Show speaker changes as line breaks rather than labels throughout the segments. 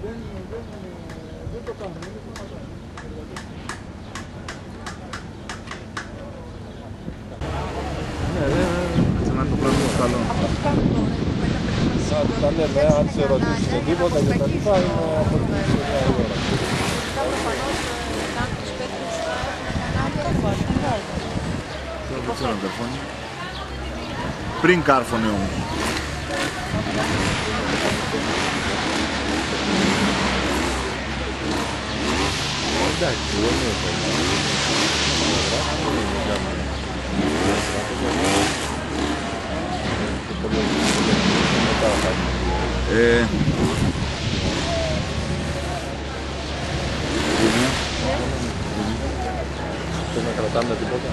Δεν το κάνουμε, είναι πράγματα.
Ναι, να το πράγμα καλό.
Τα λέμε, αν σε ρωτήσουν τίποτα και τα λοιπά, είναι από την μια ώρα.
Προφανώς κάνουν τους παίκτες
Δεν ξέρω αν καρφώνει. Πριν κάρφωνε όμως.
Εντάξει, δεν είναι να κρατάμε τίποτα.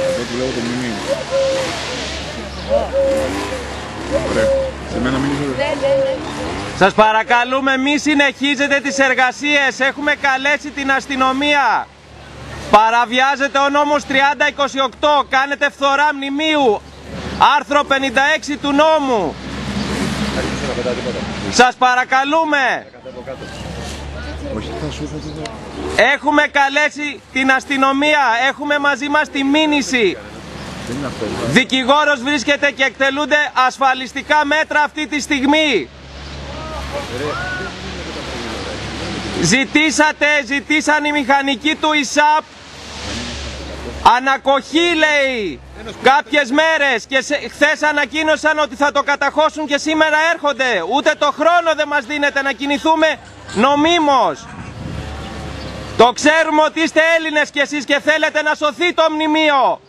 Αυτό που λέω το μνημείο. Ωραία. Σε μένα μείνεις εδώ.
Σας παρακαλούμε, μη συνεχίζετε τις εργασίες. Έχουμε καλέσει την αστυνομία. Παραβιάζεται ο νόμος 3028. Κάνετε φθορά μνημείου. Άρθρο 56 του νόμου. Σας παρακαλούμε.
Όχι, θα σου είπα.
Έχουμε καλέσει την αστυνομία. Έχουμε μαζί μας τη μήνυση.
Δεν είναι αυτό.
Δικηγόρος βρίσκεται και εκτελούνται ασφαλιστικά μέτρα αυτή τη στιγμή. Ζητήσαν οι μηχανικοί του ΙΣΑΠ ανακοχή, λέει, κάποιες μέρες και χθες ανακοίνωσαν ότι θα το καταχώσουν και σήμερα έρχονται. Ούτε το χρόνο δεν μας δίνεται να κινηθούμε νομίμως. Το ξέρουμε ότι είστε Έλληνες κι εσείς και θέλετε να σωθεί το μνημείο.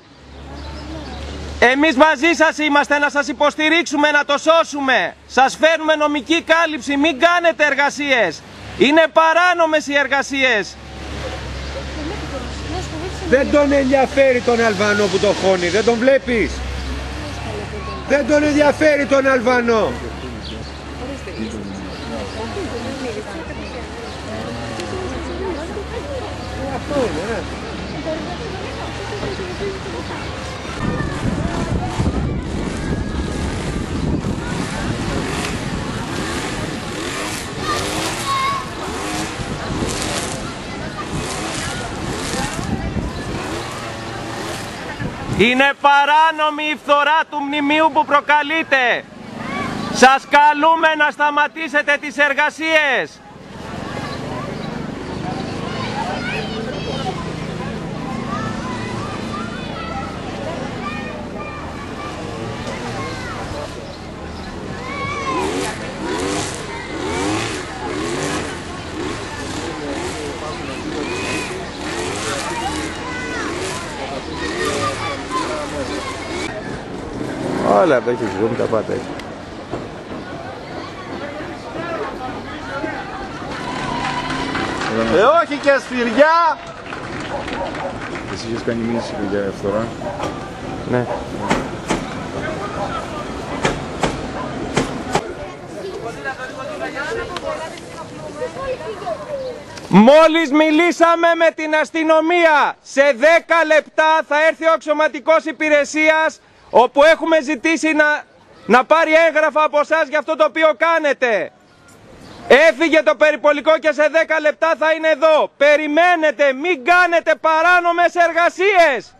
Εμείς μαζί σας είμαστε να σας υποστηρίξουμε, να το σώσουμε. Σας φέρνουμε νομική κάλυψη, μην κάνετε εργασίες. Είναι παράνομες οι εργασίες.
Δεν τον ενδιαφέρει τον Αλβανό που το χώνει, δεν τον βλέπεις. Δεν τον ενδιαφέρει τον Αλβανό. Αυτό είναι,
Είναι παράνομη η φθορά του μνημείου που προκαλείτε. Σας καλούμε να σταματήσετε τις εργασίες.
όλα αυτά έχει ζούμε τα πάντα έτσι. Όχι και σφυριά!
Εσύ είχες κάνει μήνυση για φθορά.
Ναι.
Μόλις μιλήσαμε με την αστυνομία. Σε 10 λεπτά θα έρθει ο αξιωματικός υπηρεσίας, όπου έχουμε ζητήσει να πάρει έγγραφα από εσάς για αυτό το οποίο κάνετε. Έφυγε το περιπολικό και σε 10 λεπτά θα είναι εδώ. Περιμένετε, μην κάνετε παράνομες εργασίες.